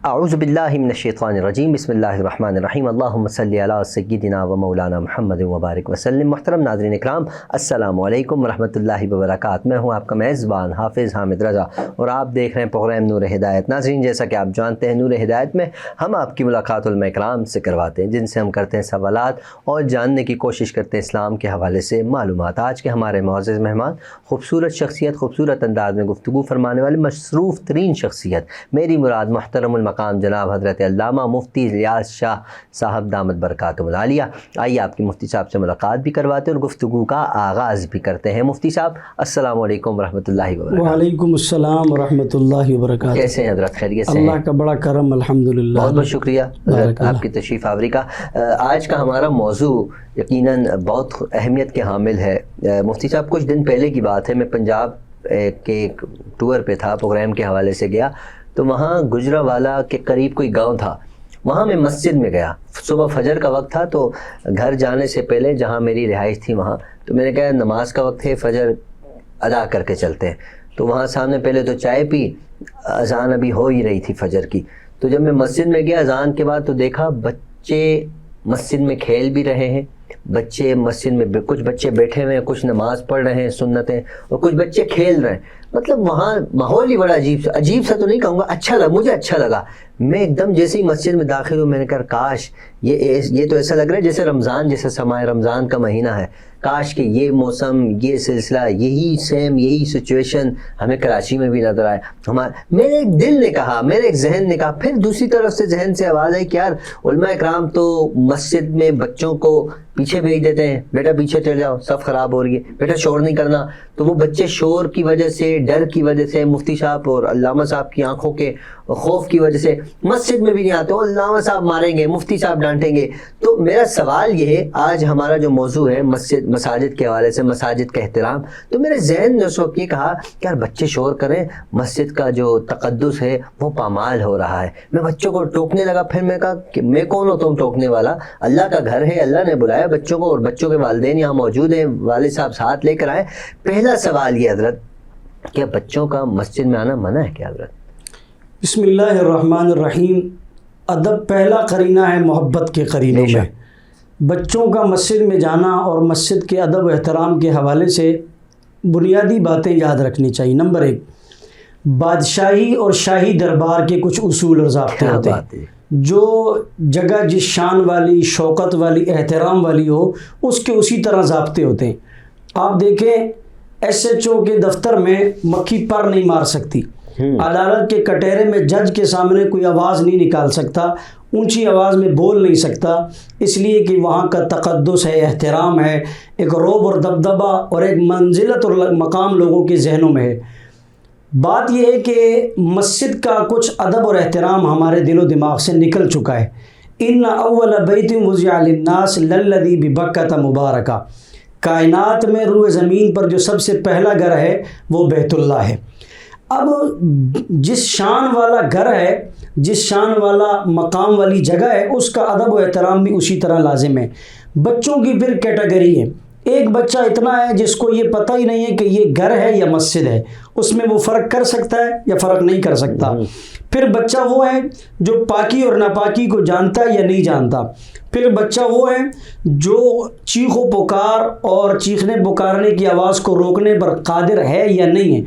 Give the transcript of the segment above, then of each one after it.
اعوذ باللہ من الشیطان الرجیم بسم اللہ الرحمن الرحیم اللہم صلی علی سیدنا و مولانا محمد وبارک وسلم۔ محترم ناظرین اکرام، السلام علیکم ورحمۃ اللہ وبرکاتہ۔ میں ہوں آپ کا میزبان حافظ حامد رضا اور آپ دیکھ رہے ہیں پروگرام نور ہدایت۔ ناظرین، جیسا کہ آپ جانتے ہیں، نور ہدایت میں ہم آپ کی ملاقات علماء اکرام سے کرواتے ہیں، جن سے ہم کرتے ہیں سوالات اور جاننے کی کوشش کرتے ہیں اسلام کے حوالے سے معلومات۔ آج کے ہمارے معزز مہمان خوبصورت شخصیت، خوبصورت انداز میں گفتگو فرمانے والے مصروف ترین شخصیت، میری مراد محترم المقام جناب حضرت علامہ مفتی الیاس شاہ صاحب دامت برکاتہم العالیہ۔ آئیے آپ کی مفتی صاحب سے ملاقات بھی کرواتے ہیں اور گفتگو کا آغاز بھی کرتے ہیں۔ مفتی صاحب، السلام علیکم ورحمۃ اللہ وبرکاتہ۔ وعلیکم السلام ورحمۃ اللہ وبرکاتہ۔ کیسے ہیں حضرت؟ خیریت سے ہیں؟ اللہ کا بڑا کرم، الحمدللہ۔ بہت بہت شکریہ حضرت آپ کی تشریف آوری کا۔ آج کا ہمارا موضوع یقیناً بہت اہمیت کے حامل ہے۔ مفتی صاحب، کچھ دن پہلے کی بات ہے، میں پنجاب کے ایک ٹور پہ تھا، پروگرام کے حوالے سے گیا، تو وہاں گجرانوالہ کے قریب کوئی گاؤں تھا، وہاں میں مسجد میں گیا۔ صبح فجر کا وقت تھا، تو گھر جانے سے پہلے جہاں میری رہائش تھی وہاں، تو میں نے کہا نماز کا وقت ہے، فجر ادا کر کے چلتے ہیں۔ تو وہاں سامنے پہلے تو چائے پی، اذان ابھی ہو ہی رہی تھی فجر کی۔ تو جب میں مسجد میں گیا اذان کے بعد، تو دیکھا بچے مسجد میں کھیل بھی رہے ہیں، بچے مسجد میں کچھ بچے بیٹھے ہوئے ہیں، کچھ نماز پڑھ رہے ہیں سنتیں، اور کچھ بچے کھیل رہے ہیں۔ مطلب وہاں ماحول ہی بڑا عجیب سا تو نہیں کہوں گا، اچھا لگا، مجھے اچھا لگا۔ میں ایک دم جیسے ہی مسجد میں داخل ہوں، میں نے کہا کاش یہ تو ایسا لگ رہا ہے جیسے رمضان، جیسے سماع رمضان کا مہینہ ہے، کاش کہ یہ موسم، یہ سلسلہ، یہی سچویشن ہمیں کراچی میں بھی نظر آئے۔ میرے ایک دل نے کہا، میرے ایک ذہن نے کہا، پھر دوسری طرف سے ذہن سے آواز آئی کہ یار علماء اکرام تو مسجد میں بچوں کو پیچھے بھیج دیتے ہیں، بیٹا پیچھے چل جاؤ، صف خراب ہو رہی ہے، بیٹا شور نہیں کرنا۔ تو وہ بچے شور کی وجہ سے، ڈر کی وجہ سے، مفتی صاحب اور علامہ صاحب کی آنکھوں کے خوف کی وجہ سے مسجد میں بھی نہیں آتے، علامہ صاحب ماریں گے، مفتی صاحب ڈانٹیں گے۔ تو میرا سوال یہ ہے، آج ہمارا جو موضوع ہے مساجد کے حوالے سے، مساجد کا احترام، تو میرے ذہن نے اس وقت یہ کہا کہ یار بچے شور کریں، مسجد کا جو تقدس ہے وہ پامال ہو رہا ہے۔ میں بچوں کو ٹوکنے لگا، پھر میں کہا کہ میں کون ہوتا ہوں ٹوکنے والا؟ اللہ کا گھر ہے، اللہ نے بلایا بچوں کو، اور بچوں کے والدین یہاں موجود ہیں، والد صاحب ساتھ لے کر آئے۔ پہلا سوال یہ حضرت، کیا بچوں کا مسجد میں آنا منع ہے کیا حضرت؟ بسم اللہ الرحمن الرحیم۔ ادب پہلا قرینہ ہے محبت کے قرینوں میں۔ بچوں کا مسجد میں جانا اور مسجد کے ادب و احترام کے حوالے سے بنیادی باتیں یاد رکھنی چاہیے۔ نمبر 1، بادشاہی اور شاہی دربار کے کچھ اصول اور ضابطے ہوتے ہیں۔ جو جگہ جس شان والی، شوکت والی، احترام والی ہو، اس کے اسی طرح ضابطے ہوتے ہیں۔ آپ دیکھیں SHO کے دفتر میں مکھی پر نہیں مار سکتی، عدالت کے کٹہرے میں جج کے سامنے کوئی آواز نہیں نکال سکتا، اونچی آواز میں بول نہیں سکتا، اس لیے کہ وہاں کا تقدس ہے، احترام ہے، ایک رعب اور دبدبہ اور ایک منزلت اور مقام لوگوں کے ذہنوں میں ہے۔ بات یہ ہے کہ مسجد کا کچھ ادب اور احترام ہمارے دل و دماغ سے نکل چکا ہے۔ ان اول بیت وضع للناس للذی ببکۃ مبارکہ، کائنات میں روئے زمین پر جو سب سے پہلا گھر ہے وہ بیت اللہ ہے۔ اب جس شان والا گھر ہے، جس شان والا مقام والی جگہ ہے، اس کا ادب و احترام بھی اسی طرح لازم ہے۔ بچوں کی پھر کیٹیگری ہے۔ ایک بچہ اتنا ہے جس کو یہ پتہ ہی نہیں ہے کہ یہ گھر ہے یا مسجد ہے، اس میں وہ فرق کر سکتا ہے یا فرق نہیں کر سکتا۔ پھر بچہ وہ ہے جو پاکی اور ناپاکی کو جانتا ہے یا نہیں جانتا۔ پھر بچہ وہ ہے جو چیخ و پکار اور چیخنے پکارنے کی آواز کو روکنے پر قادر ہے یا نہیں ہے۔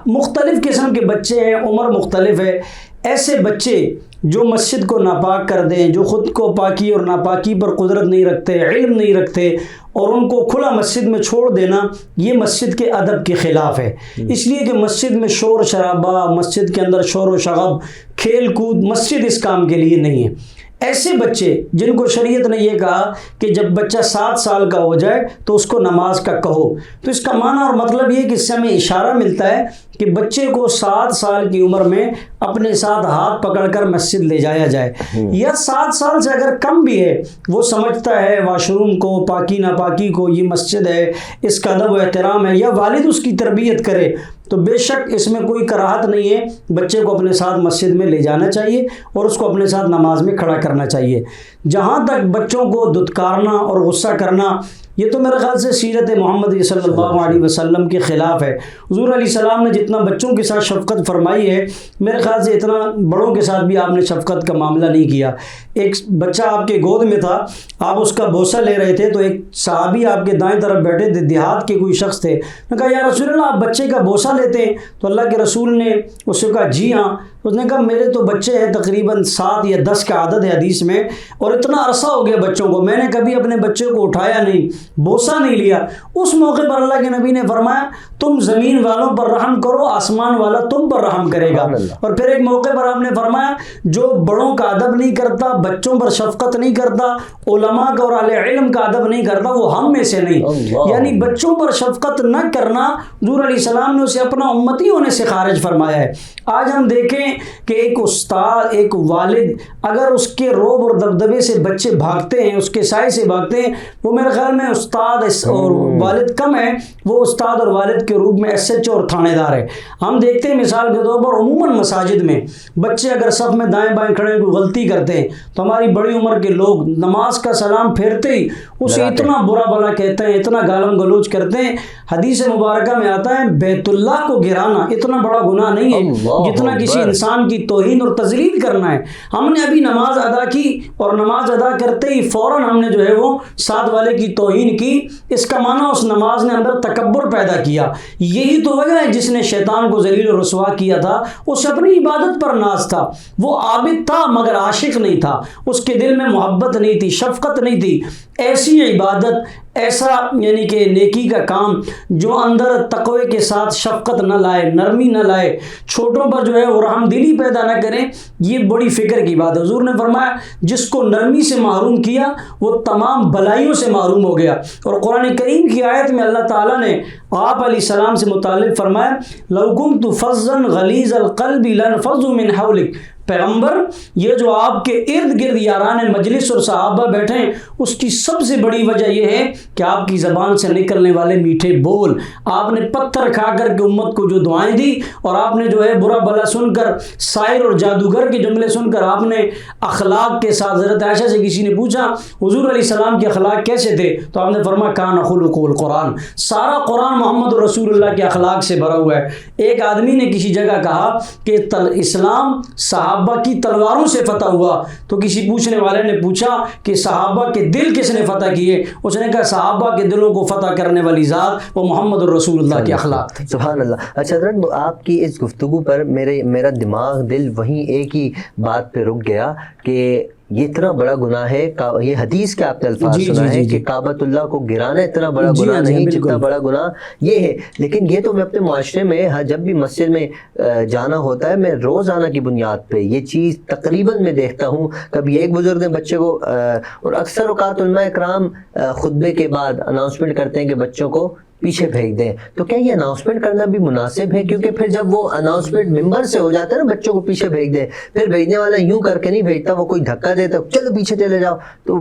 مختلف قسم کے بچے ہیں، عمر مختلف ہے۔ ایسے بچے جو مسجد کو ناپاک کر دیں، جو خود کو پاکی اور ناپاکی پر قدرت نہیں رکھتے، علم نہیں رکھتے، اور ان کو کھلا مسجد میں چھوڑ دینا، یہ مسجد کے ادب کے خلاف ہے۔ اس لیے کہ مسجد میں شور شرابہ، مسجد کے اندر شور و شغب، کھیل کود، مسجد اس کام کے لیے نہیں ہے۔ ایسے بچے جن کو شریعت نے یہ کہا کہ جب بچہ 7 سال کا ہو جائے تو اس کو نماز کا کہو، تو اس کا معنی اور مطلب یہ کہ اس سے ہمیں اشارہ ملتا ہے کہ بچے کو 7 سال کی عمر میں اپنے ساتھ ہاتھ پکڑ کر مسجد لے جایا جائے، یا 7 سال سے اگر کم بھی ہے، وہ سمجھتا ہے واش روم کو، پاکی ناپاکی کو، یہ مسجد ہے، اس کا ادب و احترام ہے، یا والد اس کی تربیت کرے، تو بے شک اس میں کوئی کراہت نہیں ہے۔ بچے کو اپنے ساتھ مسجد میں لے جانا چاہیے اور اس کو اپنے ساتھ نماز میں کھڑا کرنا چاہیے۔ جہاں تک بچوں کو دھتکارنا اور غصہ کرنا یہ تو میرے خیال سے سیرت محمد صلی اللہ علیہ وسلم کے خلاف ہے. حضور علیہ السلام نے جتنا بچوں کے ساتھ شفقت فرمائی ہے میرے خیال سے اتنا بڑوں کے ساتھ بھی آپ نے شفقت کا معاملہ نہیں کیا. ایک بچہ آپ کے گود میں تھا, آپ اس کا بوسہ لے رہے تھے, تو ایک صحابی آپ کے دائیں طرف بیٹھے تھے, دیہات کے کوئی شخص تھے, نے کہا یا رسول اللہ آپ بچے کا بوسہ لیتے ہیں؟ تو اللہ کے رسول نے اس سے کہا جی ہاں. اس نے کہا میرے تو بچے ہیں تقریباً 7 یا 10 کا عدد ہے حدیث میں, اور اتنا عرصہ ہو گیا بچوں کو, میں نے کبھی اپنے بچے کو اٹھایا نہیں, بوسہ نہیں لیا. اس موقع پر اللہ کے نبی نے فرمایا تم زمین والوں پر رحم کرو, آسمان والا تم پر رحم کرے گا. اور پھر ایک موقع پر آپ نے فرمایا جو بڑوں کا ادب نہیں کرتا, بچوں پر شفقت نہیں کرتا, علماء کا اور اہل علم کا ادب نہیں کرتا, وہ ہم میں سے نہیں. یعنی بچوں پر شفقت نہ کرنا حضور علیہ السلام نے اسے اپنا امتی ہونے سے خارج فرمایا ہے. آج ہم دیکھیں کہ ایک استاد, ایک والد, اگر اس کے روب اور دبدبے سے بچے بھاگتے ہیں, اس کے سائے سے بھاگتے ہیں, وہ میرے خیال میں استاد اور والد کم ہے, وہ استاد اور والد کے روپ میں ایس ایچ او اور تھانے دار ہے. ہم دیکھتے ہیں مثال کے طور پر عموماً مساجد میں بچے اگر صف میں دائیں بائیں کھڑے کوئی غلطی کرتے ہیں تو ہماری بڑی عمر کے لوگ نماز کا سلام پھیرتے ہی اسے اتنا برا بلا کہتے ہیں, اتنا گالم گلوچ کرتے ہیں. حدیث مبارکہ میں آتا ہے بیت اللہ کو گرانا اتنا بڑا گناہ نہیں ہے جتنا کسی انسان کی توہین اور تذلیل کرنا ہے. ہم نے ابھی نماز ادا کی اور نماز ادا کرتے ہی فوراً ہم نے جو ہے وہ ساتھ والے کی توہین کی, اس کا معنی اس نماز نے اندر تکبر پیدا کیا. یہی تو وجہ ہے جس نے شیطان کو ذلیل و رسوا کیا تھا, اس اپنی عبادت پر ناز تھا, وہ عابد تھا مگر عاشق نہیں تھا, اس کے دل میں محبت نہیں تھی, شفقت نہیں تھی. ایسی عبادت, ایسا یعنی کہ نیکی کا کام جو اندر تقوی کے ساتھ شفقت نہ لائے, نرمی نہ لائے, چھوٹوں پر جو ہے وہ رحم دلی پیدا نہ کریں, یہ بڑی فکر کی بات ہے. حضور نے فرمایا جس کو نرمی سے محروم کیا وہ تمام بلائیوں سے محروم ہو گیا. اور قرآن کریم کی آیت میں اللہ تعالیٰ نے آپ علیہ السلام سے متعلق فرمایا لو کنت فظا غلیظ القلب لانفضوا من حولک. پیغمبر, یہ جو آپ کے ارد گرد یاران مجلس اور صحابہ بیٹھے ہیں اس کی سب سے بڑی وجہ یہ ہے کہ آپ کی زبان سے نکلنے والے میٹھے بول, آپ نے پتھر کھا کر کے امت کو جو دعائیں دی, اور آپ نے جو ہے برا بلا سن کر, شاعر اور جادوگر کے جملے سن کر آپ نے اخلاق کے ساتھ, حضرت عائشہ سے کسی نے پوچھا حضور علیہ السلام کے اخلاق کیسے تھے, تو آپ نے فرمایا کان خلقہ القرآن, سارا قرآن محمد رسول اللہ کے اخلاق سے بھرا ہوا ہے. ایک آدمی نے کسی جگہ کہا کہ اسلام صحابہ کی تلواروں سے فتح ہوا, تو کسی پوچھنے والے نے پوچھا کہ صحابہ کے دل کس نے فتح کیے, اس نے کہا صحابہ کے دلوں کو فتح کرنے والی ذات وہ محمد الرسول اللہ کے اخلاق تھے. سبحان اللہ. اچھا حضرت, آپ کی اس گفتگو پر میرا دماغ دل وہیں ایک ہی بات پہ رک گیا کہ یہ اتنا بڑا گناہ ہے. یہ حدیث کے آپ نے الفاظ سنا ہے کہ کعبۃ اللہ کو گرانا اتنا بڑا گناہ نہیں جتنا بڑا گناہ یہ ہے. لیکن یہ تو میں اپنے معاشرے میں جب بھی مسجد میں جانا ہوتا ہے, میں روزانہ کی بنیاد پہ یہ چیز تقریباً میں دیکھتا ہوں. کبھی ایک بزرگ نے بچے کو, اور اکثر اوقات علماء اکرام خطبے کے بعد اناؤنسمنٹ کرتے ہیں کہ بچوں کو پیچھے بھیج دیں, تو کیا یہ اناؤنسمنٹ کرنا بھی مناسب ہے؟ کیونکہ پھر جب وہ اناؤنسمنٹ ممبر سے ہو جاتا ہے نا بچوں کو پیچھے بھیج دیں, پھر بھیجنے والا یوں کر کے نہیں بھیجتا, وہ کوئی دھکا دیتا چلو پیچھے چلے جاؤ, تو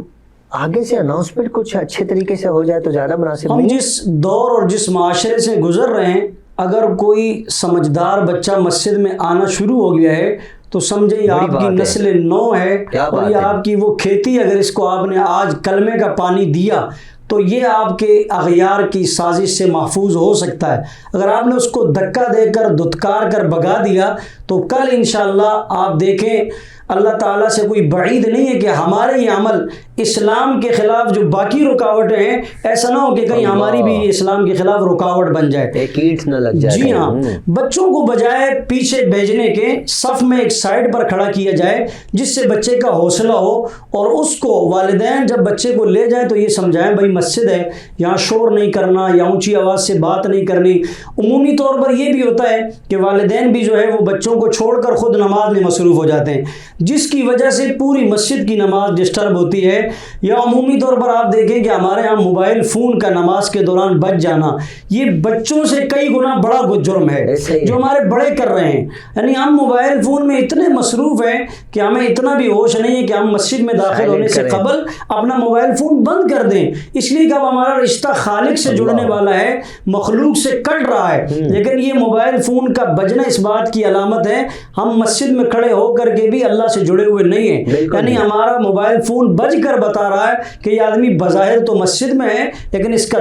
آگے سے اناؤنسمنٹ کچھ اچھے طریقے سے ہو جائے تو زیادہ مناسب. ہم جس دور اور جس معاشرے سے گزر رہے ہیں, اگر کوئی سمجھدار بچہ مسجد میں آنا شروع ہو گیا ہے تو سمجھے یہ آپ کی نسل نو ہے, اور یہ آپ کی وہ کھیتی, اگر اس کو آپ نے آج کلمے کا پانی دیا تو یہ آپ کے اغیار کی سازش سے محفوظ ہو سکتا ہے. اگر آپ نے اس کو دھکا دے کر دھتکار کر بھگا دیا تو کل انشاءاللہ آپ دیکھیں اللہ تعالیٰ سے کوئی بعید نہیں ہے کہ ہمارے یہ عمل اسلام کے خلاف جو باقی رکاوٹیں ہیں, ایسا نہ ہو کہ کہیں ہماری بھی اسلام کے خلاف رکاوٹ بن جائے, ایک اینٹ نہ لگ جائے. جی ہاں, بچوں کو بجائے پیچھے بھیجنے کے صف میں ایک سائڈ پر کھڑا کیا جائے جس سے بچے کا حوصلہ ہو, اور اس کو والدین جب بچے کو لے جائیں تو یہ سمجھائیں بھائی مسجد ہے, یہاں شور نہیں کرنا یا اونچی آواز سے بات نہیں کرنی. عمومی طور پر یہ بھی ہوتا ہے کہ والدین بھی جو ہے وہ بچوں کو چھوڑ کر خود نماز میں مصروف ہو جاتے ہیں, جس کی وجہ سے پوری مسجد کی نماز ڈسٹرب ہوتی ہے. یا عمومی طور پر آپ دیکھیں کہ ہمارے ہاں موبائل فون کا نماز کے دوران بچ جانا یہ بچوں سے کئی گنا بڑا جرم ہے جو ہمارے بڑے کر رہے ہیں. یعنی ہم موبائل فون میں اتنے مصروف ہیں کہ ہمیں اتنا بھی ہوش نہیں ہے کہ ہم مسجد میں داخل ہونے سے قبل اپنا موبائل فون بند کر دیں. اس اس لیے کہ اب ہمارا رشتہ خالق سے جڑنے والا ہے، مخلوق سے کٹ رہا ہے. لیکن یہ موبائل فون کا بجنا اس بات کی علامت ہے ہم مسجد میں کھڑے ہو کر کے بھی اللہ سے جڑے ہوئے نہیں ہیں. یعنی ہمارا موبائل فون بج کر بتا رہا ہے کہ یہ آدمی بظاہر تو مسجد میں ہے لیکن اس کا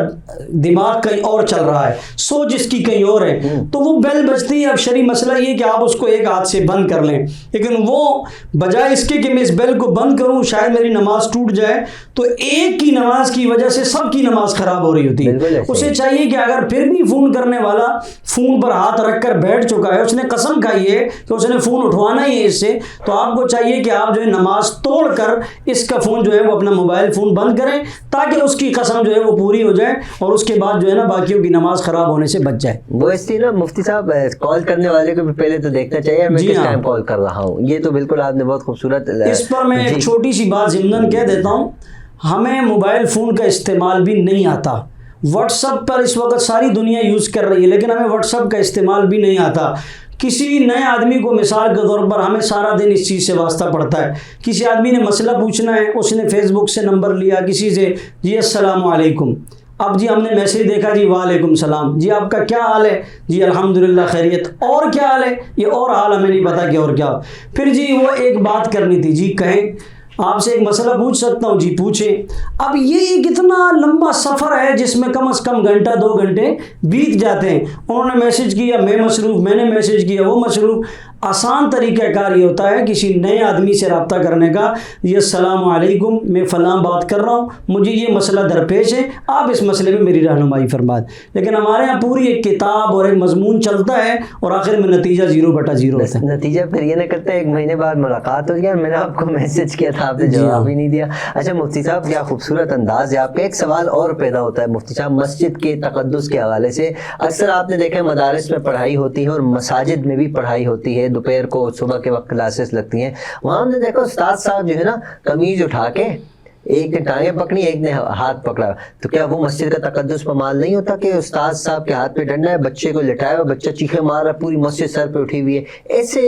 دماغ کہیں اور چل رہا ہے، سوچ اس کی کہیں اور ہے. تو وہ بیل بجتی ہے. اب شرعی مسئلہ یہ کہ آپ اس کو ایک ہاتھ سے بند کر لیں، لیکن وہ بجائے اس کے کہ میں اس بیل کو بند کروں شاید میری نماز ٹوٹ جائے، تو ایک کی نماز کی وجہ سے سب کی نماز خراب ہو رہی ہوتی ہے. اسے چاہیے کہ اگر پھر بھی فون کرنے والا فون پر ہاتھ رکھ کر بیٹھ چکا ہے، اس نے قسم کھائی ہے کہ اس نے فون اٹھوانا ہی ہے اس سے، تو آپ کو چاہیے کہ آپ جو ہے نماز توڑ کر اس کا فون جو ہے وہ اپنا موبائل فون بند کریں تاکہ اس کی قسم جو ہے وہ پوری ہو جائے اور اس کے بعد جو ہے نا باقیوں کی نماز خراب ہونے سے بچ جائے. وہ اس لیے نا مفتی صاحب کال کرنے والے کو بھی پہلے تو دیکھنا چاہیے میں کس ٹائم کال کر رہا ہوں. یہ تو بالکل آپ نے بہت خوبصورت. اس پر میں ایک چھوٹی سی بات ضمناً کہہ دیتا ہوں، ہمیں موبائل فون کا استعمال بھی نہیں آتا. واٹس ایپ پر اس وقت ساری دنیا یوز کر رہی ہے لیکن ہمیں واٹس ایپ کا استعمال بھی نہیں آتا. کسی نئے آدمی کو مثال کے طور پر ہمیں سارا دن اس چیز سے واسطہ پڑتا ہے. کسی آدمی نے مسئلہ پوچھنا ہے، اس نے فیس بک سے نمبر لیا کسی سے، جی السلام علیکم. اب جی ہم نے میسیج دیکھا، جی وعلیکم السلام، جی آپ کا کیا حال ہے، جی الحمدللہ خیریت، اور کیا حال ہے، یہ اور حال ہمیں نہیں پتا کہ اور کیا. پھر جی وہ ایک بات کرنی تھی، جی کہیں آپ سے ایک مسئلہ پوچھ سکتا ہوں، جی پوچھیں. اب یہ کتنا لمبا سفر ہے جس میں کم از کم گھنٹہ 2 گھنٹے بیت جاتے ہیں. انہوں نے میسیج کیا، میں مصروف، میں نے میسیج کیا، وہ مصروف. آسان طریقہ کار یہ ہوتا ہے کسی نئے آدمی سے رابطہ کرنے کا، یہ السلام علیکم، میں فلاں بات کر رہا ہوں، مجھے یہ مسئلہ درپیش ہے، آپ اس مسئلے میں میری رہنمائی فرما دیں. لیکن ہمارے یہاں پوری ایک کتاب اور ایک مضمون چلتا ہے اور آخر میں نتیجہ 0/0 ہوتا ہے. نتیجہ پھر یہ نہ کرتے 1 مہینے بعد ملاقات ہو گیا، میں نے آپ کو میسج کیا تھا، آپ نے جواب ہی نہیں دیا. اچھا مفتی صاحب کیا خوبصورت انداز ہے آپ کا. ایک سوال اور پیدا ہوتا ہے مفتی صاحب مسجد کے تقدس کے حوالے سے. اکثر آپ نے دیکھا مدارس میں پڑھائی ہوتی ہے اور مساجد میں بھی پڑھائی ہوتی ہے، دوپہر کو صبح کے وقت کلاسز لگتی ہیں. وہاں ہم نے دیکھا استاد صاحب جو ہے نا قمیض اٹھا کے ایک نے ٹانگیں پکڑی ایک نے ہاتھ پکڑا. تو کیا وہ مسجد کا تقدس پامال نہیں ہوتا کہ استاد صاحب کے ہاتھ پہ ڈنڈا ہے، بچے کو لٹایا ہوا، بچہ چیخے مار رہا ہے، پوری مسجد سر پہ اٹھی ہوئی ہے؟ ایسے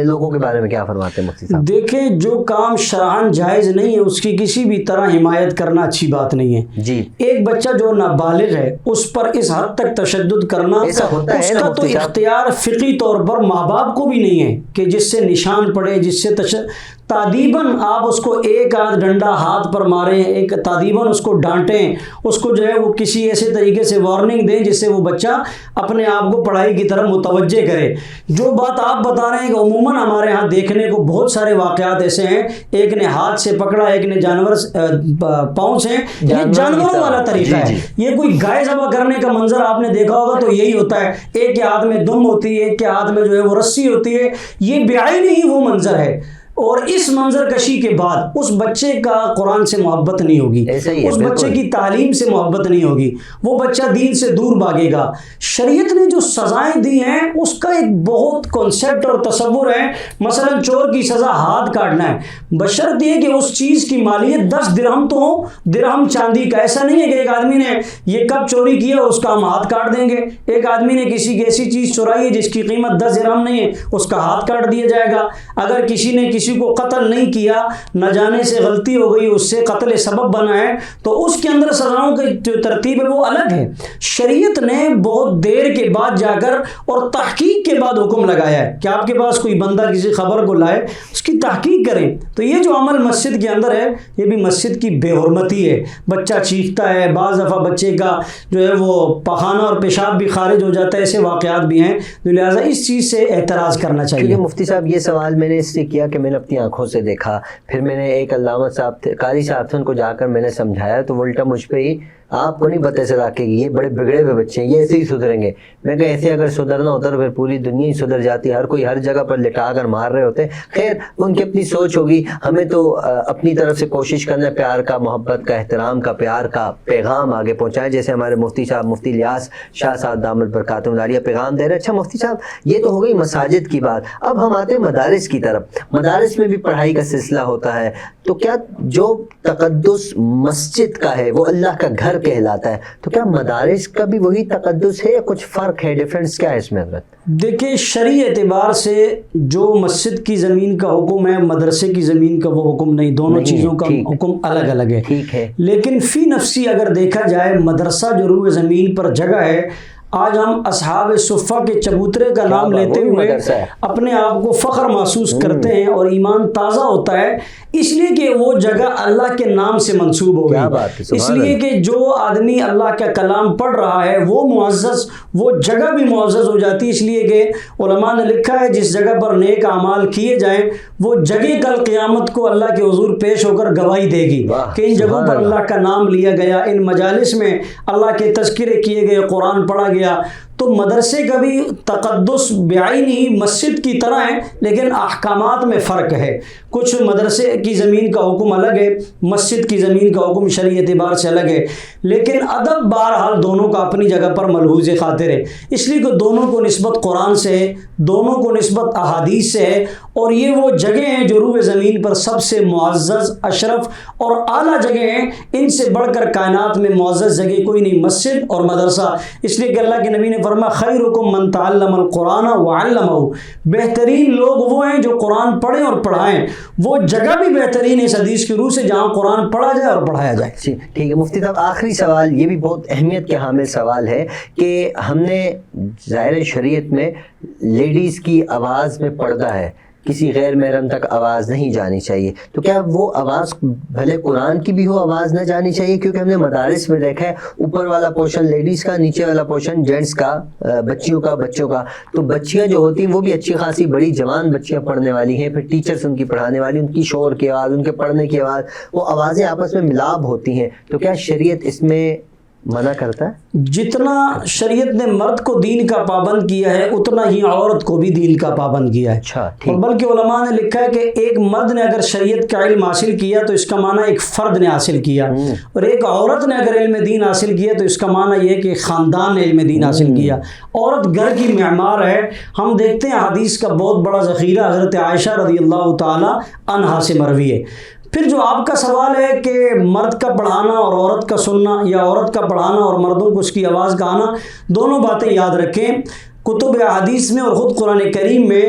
لوگوں کے بارے میں کیا فرماتے ہیں مفتی صاحب؟ دیکھیں جو کام شرعاً جائز نہیں ہے اس کی کسی بھی طرح حمایت کرنا اچھی بات نہیں ہے. جی ایک بچہ جو نابالغ ہے اس پر اس حد تک تشدد کرنا اس کا تو اختیار فقہی طور پر ماں باپ کو بھی نہیں ہے کہ جس سے نشان پڑے، جس سے تعدیباً آپ اس کو ایک آدھ ڈنڈا ہاتھ پر ماریں، ایک تعدیباً اس کو ڈانٹیں، اس کو جو ہے وہ کسی ایسے طریقے سے وارننگ دیں جس سے وہ بچہ اپنے آپ کو پڑھائی کی طرف متوجہ کرے. جو بات آپ بتا رہے ہیں کہ عموماً ہمارے ہاں دیکھنے کو بہت سارے واقعات ایسے ہیں، ایک نے ہاتھ سے پکڑا، ایک نے جانور پاؤں سے، یہ جانوروں والا طریقہ ہے. یہ کوئی گائے ذبح کرنے کا منظر آپ نے دیکھا ہوگا تو یہی ہوتا ہے، ایک کے ہاتھ میں دم ہوتی ہے، ایک کے ہاتھ میں جو ہے وہ رسی ہوتی ہے. یہ بعینی ہی وہ منظر ہے. اور اس منظر کشی کے بعد اس بچے کا قرآن سے محبت نہیں ہوگی، اس بچے کی تعلیم سے محبت نہیں ہوگی، وہ بچہ دین سے دور بھاگے گا. شریعت نے جو سزائیں دی ہیں اس کا ایک بہت کنسیپٹ اور تصور ہے. مثلا چور کی سزا ہاتھ کاٹنا ہے، بشرط یہ کہ اس چیز کی مالیت 10 درہم تو ہو، درہم چاندی کا. ایسا نہیں ہے کہ ایک آدمی نے یہ کب چوری کیا اس کا ہم ہاتھ کاٹ دیں گے. ایک آدمی نے کسی کی ایسی چیز چورائی ہے جس کی قیمت 10 درہم نہیں ہے، اس کا ہاتھ کاٹ دیا جائے گا. اگر کسی نے کسی کو قتل نہیں کیا، نہ جانے سے غلطی ہو گئی، اس سے قتل سبب بنا ہے، تو اس کے اندر سزاؤں کی جو ترتیب ہے وہ الگ ہے. شریعت نے بہت دیر کے بعد جا کر اور تحقیق کے بعد حکم لگایا ہے کہ آپ کے پاس کوئی بندہ کسی خبر کو لائے اس کی تحقیق کریں. تو یہ جو عمل مسجد کے اندر ہے یہ بھی مسجد کی بے حرمتی ہے. بچہ چیختا ہے، بعض دفعہ بچے کا جو ہے وہ پخانہ اور پیشاب بھی خارج ہو جاتا ہے، ایسے واقعات بھی ہیں. لہٰذا اس چیز سے احتراز کرنا چاہیے. کیونکہ مفتی صاحب یہ سوال میں نے اس لیے کیا کہ میں نے اپنی آنکھوں سے دیکھا، پھر میں نے ایک علامہ صاحب تھے قاری صاحب تھے، ان کو جا کر میں نے سمجھایا تو وہ الٹا مجھ پہ ہی آپ کو نہیں پتہ چلا کہ یہ بڑے بگڑے ہوئے بچے ہیں، یہ ایسے ہی سدھریں گے. میں کہ ایسے اگر سدھرنا ہوتا تو پھر پوری دنیا ہی سدھر جاتی، ہر کوئی ہر جگہ پر لٹا کر مار رہے ہوتے. خیر ان کی اپنی سوچ ہوگی، ہمیں تو اپنی طرف سے کوشش کرنا ہے پیار کا، محبت کا، احترام کا، پیار کا پیغام آگے پہنچائیں. جیسے ہمارے مفتی صاحب مفتی الیاس شاہ صاحب دامت برکاتہم العالیہ پیغام دے رہے ہیں. اچھا مفتی صاحب یہ تو ہو گئی مساجد کی بات، اب ہم آتے ہیں مدارس کی طرف. مدارس میں بھی پڑھائی کا سلسلہ ہوتا ہے، تو کیا جو تقدس مسجد کا ہے وہ اللہ کا گھر گھر کہلاتا ہے. تو کیا مدارس کا بھی وہی تقدس ہے یا کچھ فرق ہے, ڈفرینس کیا ہے اس میں حضرت؟ دیکھیں شرعی اعتبار سے جو مسجد کی زمین کا حکم ہے مدرسے کی زمین کا وہ حکم نہیں, دونوں چیزوں کا حکم الگ الگ ہے. ٹھیک ہے, لیکن فی نفسی اگر دیکھا جائے مدرسہ جو روئے زمین پر جگہ ہے, آج ہم اصحاب صفہ کے چبوترے کا نام لیتے ہوئے اپنے آپ کو فخر محسوس کرتے ہیں اور ایمان تازہ ہوتا ہے, اس لیے کہ وہ جگہ اللہ کے نام سے منسوب ہو گئی. اس لیے کہ جو آدمی اللہ کا کلام پڑھ رہا ہے وہ معزز, وہ جگہ بھی معزز ہو جاتی ہے. اس لیے کہ علماء نے لکھا ہے جس جگہ پر نیک اعمال کیے جائیں وہ جگہ کل قیامت کو اللہ کے حضور پیش ہو کر گواہی دے گی کہ ان جگہوں پر اللہ کا نام لیا گیا, ان مجالس میں اللہ کے تذکرے کیے گئے, قرآن پڑھا گیا. تو مدرسے کا بھی تقدس بعین ہی مسجد کی طرح ہے, لیکن احکامات میں فرق ہے. کچھ مدرسے کی زمین کا حکم الگ ہے, مسجد کی زمین کا حکم شرعی اعتبار سے الگ ہے, لیکن ادب بہرحال دونوں کا اپنی جگہ پر ملحوظ خاطر ہے. اس لیے کہ دونوں کو نسبت قرآن سے ہے, دونوں کو نسبت احادیث سے ہے, اور یہ وہ جگہ ہیں جو روح زمین پر سب سے معزز, اشرف اور اعلیٰ جگہ ہیں. ان سے بڑھ کر کائنات میں معزز جگہ کوئی نہیں, مسجد اور مدرسہ. اس لیے کہ اللہ کے نبی نے فرمایا خیرکم من تعلم القرآن وعلمہ, بہترین لوگ وہ ہیں جو قرآن پڑھیں اور پڑھائیں. وہ جگہ بھی بہترین ہے اس حدیث کی روح سے جہاں قرآن پڑھا جائے اور پڑھایا جائے. ٹھیک ہے مفتی صاحب, آخری سوال, یہ بھی بہت اہمیت کے حامل سوال ہے کہ ہم نے ظاہر شریعت میں لیڈیز کی آواز میں پردہ ہے, کسی غیر محرم تک آواز نہیں جانی چاہیے. تو کیا وہ آواز بھلے قرآن کی بھی ہو آواز نہ جانی چاہیے؟ کیونکہ ہم نے مدارس میں دیکھا ہے اوپر والا پورشن لیڈیز کا, نیچے والا پورشن جینٹس کا, بچیوں کا, بچوں کا. تو بچیاں جو ہوتی ہیں وہ بھی اچھی خاصی بڑی جوان بچیاں پڑھنے والی ہیں, پھر ٹیچرز ان کی پڑھانے والی, ان کی شور کی آواز, ان کے پڑھنے کی آواز, وہ آوازیں آپس میں ملاب ہوتی ہیں. تو کیا شریعت اس میں منع کرتا ہے؟ جتنا شریعت نے مرد کو دین کا پابند کیا ہے اتنا ہی عورت کو بھی دین کا پابند کیا ہے. اور بلکہ علماء نے لکھا ہے کہ ایک مرد نے اگر شریعت کا علم حاصل کیا تو اس کا معنی ایک فرد نے حاصل کیا, اور ایک عورت نے اگر علم دین حاصل کیا تو اس کا معنی یہ ہے کہ خاندان نے علم دین حاصل کیا. عورت گھر کی معمار ہے. ہم دیکھتے ہیں حدیث کا بہت بڑا ذخیرہ حضرت عائشہ رضی اللہ تعالی عنہا سے مروی ہے. پھر جو آپ کا سوال ہے کہ مرد کا پڑھانا اور عورت کا سننا, یا عورت کا پڑھانا اور مردوں کو اس کی آواز کا آنا, دونوں باتیں یاد رکھیں. کتب احادیث میں اور خود قرآن کریم میں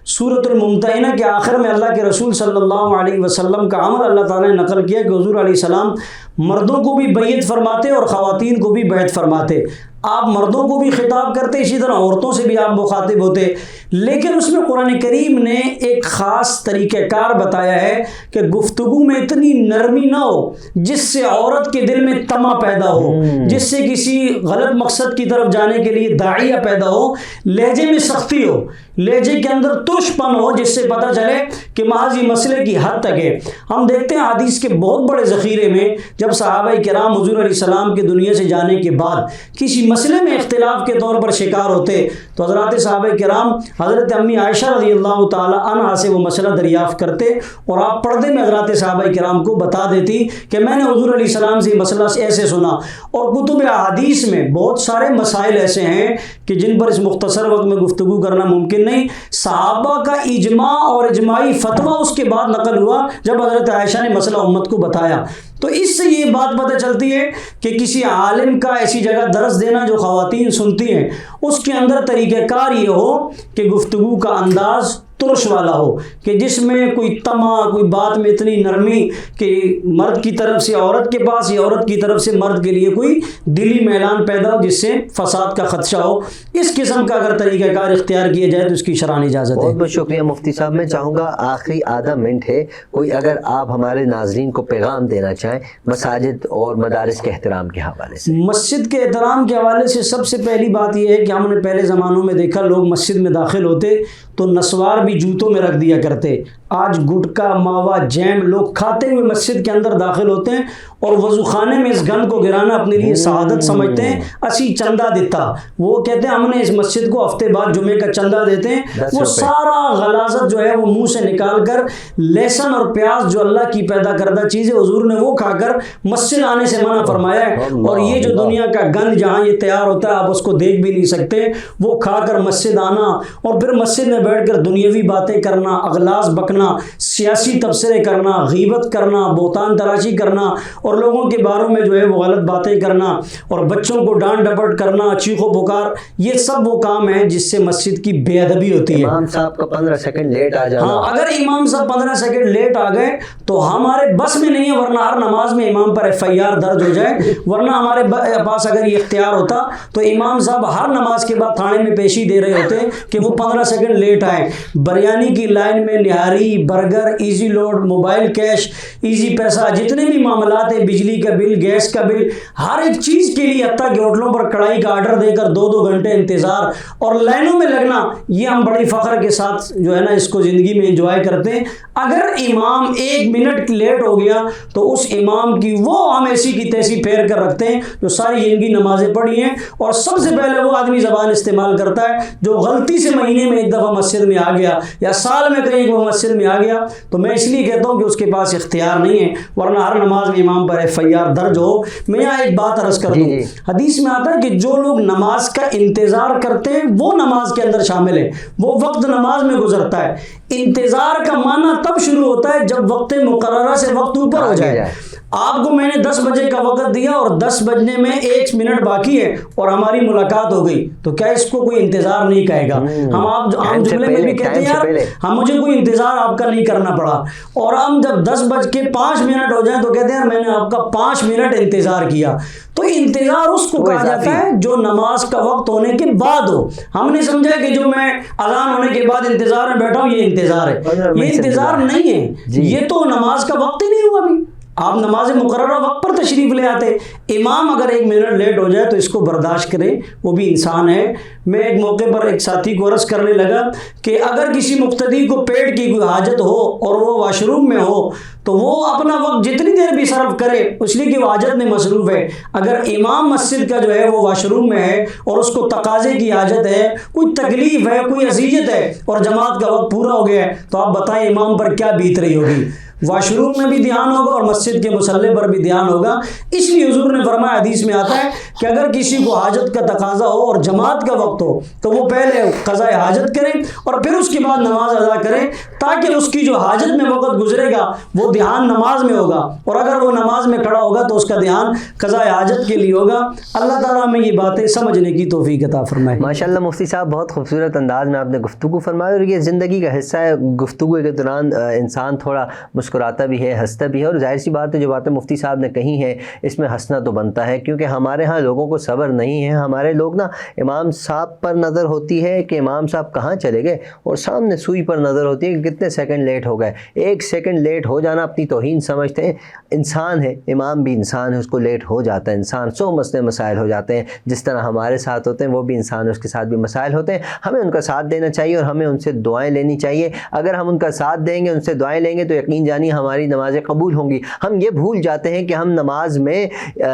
سورۃ الممتحنہ کے آخر میں اللہ کے رسول صلی اللہ علیہ وسلم کا عمل اللہ تعالیٰ نے نقل کیا کہ حضور علیہ السلام مردوں کو بھی بیعت فرماتے اور خواتین کو بھی بیعت فرماتے. آپ مردوں کو بھی خطاب کرتے, اسی طرح عورتوں سے بھی آپ مخاطب ہوتے, لیکن اس میں قرآن کریم نے ایک خاص طریقہ کار بتایا ہے کہ گفتگو میں اتنی نرمی نہ ہو جس سے عورت کے دل میں طمع پیدا ہو, جس سے کسی غلط مقصد کی طرف جانے کے لیے داعیہ پیدا ہو. لہجے میں سختی ہو, لہجے کے اندر ترش پن ہو, جس سے پتہ چلے کہ محض یہ مسئلے کی حد تک ہے. ہم دیکھتے ہیں حدیث کے بہت بڑے ذخیرے میں جب صحابہ کرام حضور علیہ السلام کے دنیا سے جانے کے بعد کسی مسئلے میں اختلاف کے طور پر شکار ہوتے تو حضرات صحابہ کرام حضرت امی عائشہ رضی اللہ تعالی عنہا سے وہ مسئلہ دریافت کرتے, اور آپ پردے میں حضرات صحابہ کرام کو بتا دیتی کہ میں نے حضور علیہ السلام سے مسئلہ ایسے سنا. اور کتب احادیث میں بہت سارے مسائل ایسے ہیں کہ جن پر اس مختصر وقت میں گفتگو کرنا ممکن نہیں. صحابہ کا اجماع اور اجماعی فتویٰ اس کے بعد نقل ہوا جب حضرت عائشہ نے مسئلہ امت کو بتایا. تو اس سے یہ بات پتہ چلتی ہے کہ کسی عالم کا ایسی جگہ درس دینا جو خواتین سنتی ہیں, اس کے اندر طریقہ کار یہ ہو کہ گفتگو کا انداز ترش والا ہو, کہ جس میں کوئی طمع, کوئی بات میں اتنی نرمی کہ مرد کی طرف سے عورت کے پاس یا عورت کی طرف سے مرد کے لیے کوئی دلی میلان پیدا ہو جس سے فساد کا خدشہ ہو. اس قسم کا اگر طریقہ کار اختیار کیا جائے تو اس کی شرعی اجازت ہے. بہت بہت شکریہ مفتی صاحب. میں چاہوں گا آخری آدھا منٹ ہے, کوئی اگر آپ ہمارے ناظرین کو پیغام دینا چاہیں مساجد اور مدارس کے احترام کے حوالے سے. مسجد کے احترام کے حوالے سے سب سے پہلی بات یہ ہے کہ ہم نے پہلے زمانوں میں دیکھا لوگ مسجد میں داخل ہوتے تو نسوار بھی جوتوں میں رکھ دیا کرتے. آج گٹکا, ماوا, جیم لوگ کھاتے ہوئے مسجد کے اندر داخل ہوتے ہیں اور وضو خانے میں اس گن کو گرانا اپنے لیے سعادت سمجھتے ہیں. اسی چندہ دیتا, وہ کہتے ہیں ہم نے اس مسجد کو ہفتے بعد جمعے کا چندہ دیتے ہیں. وہ سارا غلاظت جو ہے وہ منہ سے نکال کر لہسن اور پیاز جو اللہ کی پیدا کردہ چیز ہے حضور نے وہ کھا کر مسجد آنے سے منع فرمایا ہے. اور یہ جو دنیا کا گند جہاں یہ تیار ہوتا ہے آپ اس کو دیکھ بھی نہیں سکتے, وہ کھا کر مسجد آنا اور پھر مسجد میں بیٹھ کر دنیاوی باتیں کرنا, اغلاظ بکنا, کرنا, سیاسی تبصرے کرنا, غیبت کرنا, بہتان تراشی کرنا اور لوگوں کے باروں میں جو ہے وہ غلط باتیں کرنا اور بچوں کو ڈانٹ ڈپٹ کرنا, چیخ و پکار, یہ سب وہ کام ہیں جس سے مسجد کی بے ادبی ہوتی ہے. امام صاحب کا 15 سیکنڈ لیٹ آ جانا, ہاں اگر امام صاحب 15 سیکنڈ لیٹ آ گئے تو ہمارے بس میں نہیں ہے, ورنہ ہر نماز میں امام پر FIR درج ہو جائے. ورنہ ہمارے پاس اگر یہ اختیار ہوتا تو امام صاحب ہر نماز کے بعد تھانے میں پیشی دے رہے ہوتے کہ وہ 15 سیکنڈ لیٹ آئے. بریانی کی لائن میں nihari, burger, easy load, mobile cash, Easypaisa, جتنے بھی معاملات ہیں, بجلی کا بل, گیس کا بل, ہر ایک چیز کے لیے حتیٰ کہ ہوٹلوں پر کڑھائی کا آرڈر دے کر 2-2 گھنٹے انتظار اور لائنوں میں لگنا, یہ ہم بڑی فخر کے ساتھ جو ہے نا اس کو زندگی میں انجوائے کرتے ہیں. اگر امام 1 منٹ لیٹ ہو گیا تو اس امام کی وہ ہم ایسی کی تیسی پھیر کر رکھتے ہیں جو ساری زندگی نمازیں پڑھی ہیں. اور سب سے پہلے وہ آدمی زبان استعمال کرتا ہے جو غلطی سے مہینے میں ایک دفعہ مسجد میں آ گیا یا سال میں کہیں وہ مسجد میں آ گیا. تو میں اس لیے کہتا ہوں کہ اس کے پاس اختیار نہیں ہے, ورنہ ہر نماز میں امام پر FIR درج ہو. میں یہاں ایک بات عرض کر دوں, حدیث میں آتا ہے کہ جو لوگ نماز کا انتظار کرتے ہیں وہ نماز کے اندر شامل ہیں, وہ وقت نماز میں گزرتا ہے. انتظار کا معنی تب شروع ہوتا ہے جب وقت مقررہ سے وقت اوپر ہو جائے. آپ کو میں نے 10 بجے کا وقت دیا اور 10 بجنے میں 1 منٹ باقی ہے اور ہماری ملاقات ہو گئی, تو کیا اس کو کوئی انتظار نہیں کہے گا؟ ہم آپ عام جملے میں بھی کہتے ہیں یار ہم مجھے کوئی انتظار آپ کا نہیں کرنا پڑا. اور ہم جب 10:05 ہو جائیں تو کہتے ہیں میں نے آپ کا 5 منٹ انتظار کیا. تو انتظار اس کو کہا جاتا ہے جو نماز کا وقت ہونے کے بعد ہو. ہم نے سمجھا کہ جو میں اذان ہونے کے بعد انتظار میں بیٹھا ہوں یہ انتظار ہے, یہ انتظار نہیں ہے, یہ تو نماز کا وقت ہی نہیں ہوا ابھی. آپ نماز مقررہ وقت پر تشریف لے آتے. امام اگر 1 منٹ لیٹ ہو جائے تو اس کو برداشت کرے, وہ بھی انسان ہے. میں ایک موقع پر ایک ساتھی کو عرض کرنے لگا کہ اگر کسی مقتدی کو پیٹ کی کوئی حاجت ہو اور وہ واش روم میں ہو تو وہ اپنا وقت جتنی دیر بھی صرف کرے اس لیے کہ وہ حاجت میں مصروف ہے. اگر امام مسجد کا جو ہے وہ واش روم میں ہے اور اس کو تقاضے کی حاجت ہے, کوئی تکلیف ہے, کوئی اذیت ہے اور جماعت کا وقت پورا ہو گیا ہے, تو آپ بتائیں امام پر کیا بیت رہی ہوگی؟ واش روم میں بھی دھیان ہوگا اور مسجد کے مصلے پر بھی دھیان ہوگا. اس لیے حضور نے فرمایا, حدیث میں آتا ہے کہ اگر کسی کو حاجت کا تقاضا ہو اور جماعت کا وقت ہو تو وہ پہلے قضاء حاجت کرے اور پھر اس کے بعد نماز ادا کرے, تاکہ اس کی جو حاجت میں وقت گزرے گا وہ دھیان نماز میں ہوگا, اور اگر وہ نماز میں کھڑا ہوگا تو اس کا دھیان قضاء حاجت کے لیے ہوگا. اللہ تعالیٰ ہمیں یہ باتیں سمجھنے کی توفیق عطا فرمائے. ماشاءاللہ مفتی صاحب بہت خوبصورت انداز میں آپ نے گفتگو فرمائی, اور یہ زندگی کا حصہ ہے. گفتگو کے دوران انسان تھوڑا مسکراتا بھی ہے, ہنستا بھی ہے, اور ظاہر سی بات ہے جو باتیں مفتی صاحب نے کہی ہیں اس میں ہنسنا تو بنتا ہے, کیونکہ ہمارے ہاں لوگوں کو صبر نہیں ہے. ہمارے لوگ نا امام صاحب پر نظر ہوتی ہے کہ امام صاحب کہاں چلے گئے, اور سامنے سوئی پر نظر ہوتی ہے کہ کتنے سیکنڈ لیٹ ہو گئے. 1 سیکنڈ لیٹ ہو جانا اپنی توہین سمجھتے ہیں. انسان ہے, امام بھی انسان ہے, اس کو لیٹ ہو جاتا ہے. انسان 100 مسئلے مسائل ہو جاتے ہیں, جس طرح ہمارے ساتھ ہوتے ہیں وہ بھی انسان, اس کے ساتھ بھی مسائل ہوتے ہیں. ہمیں ان کا ساتھ دینا چاہیے اور ہمیں ان سے دعائیں لینی چاہیے. اگر ہم ان کا ساتھ دیں گے, ان سے دعائیں لیں گے تو یقین جانیے ہماری نمازیں قبول ہوں گی. ہم یہ بھول جاتے ہیں کہ ہم نماز میں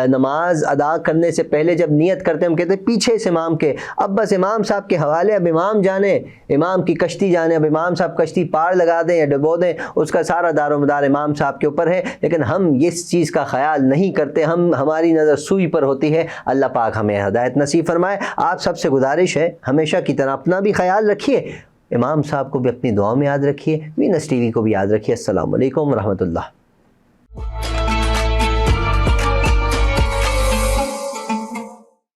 نماز ادا کرنے سے پہلے جب نیت کرتے ہیں ہم کہتے ہیں پیچھے سے امام کے, اب بس امام صاحب کے حوالے, اب امام جانے, امام کی کشتی جانے, اب امام صاحب کشتی پار لگا دیں یا ڈبو دیں, اس کا سارا دار و مدار امام صاحب کے اوپر ہے. لیکن ہم اس چیز کا خیال نہیں کرتے, ہماری نظر سوئی پر ہوتی ہے. اللہ پاک ہمیں ہدایت نصیب فرمائے. آپ سب سے گزارش ہے ہمیشہ کی طرح اپنا بھی خیال رکھیے, امام صاحب کو بھی اپنی دعاؤں میں یاد رکھیے, وینس ٹی وی کو بھی یاد رکھیے. السلام علیکم ورحمۃ اللہ.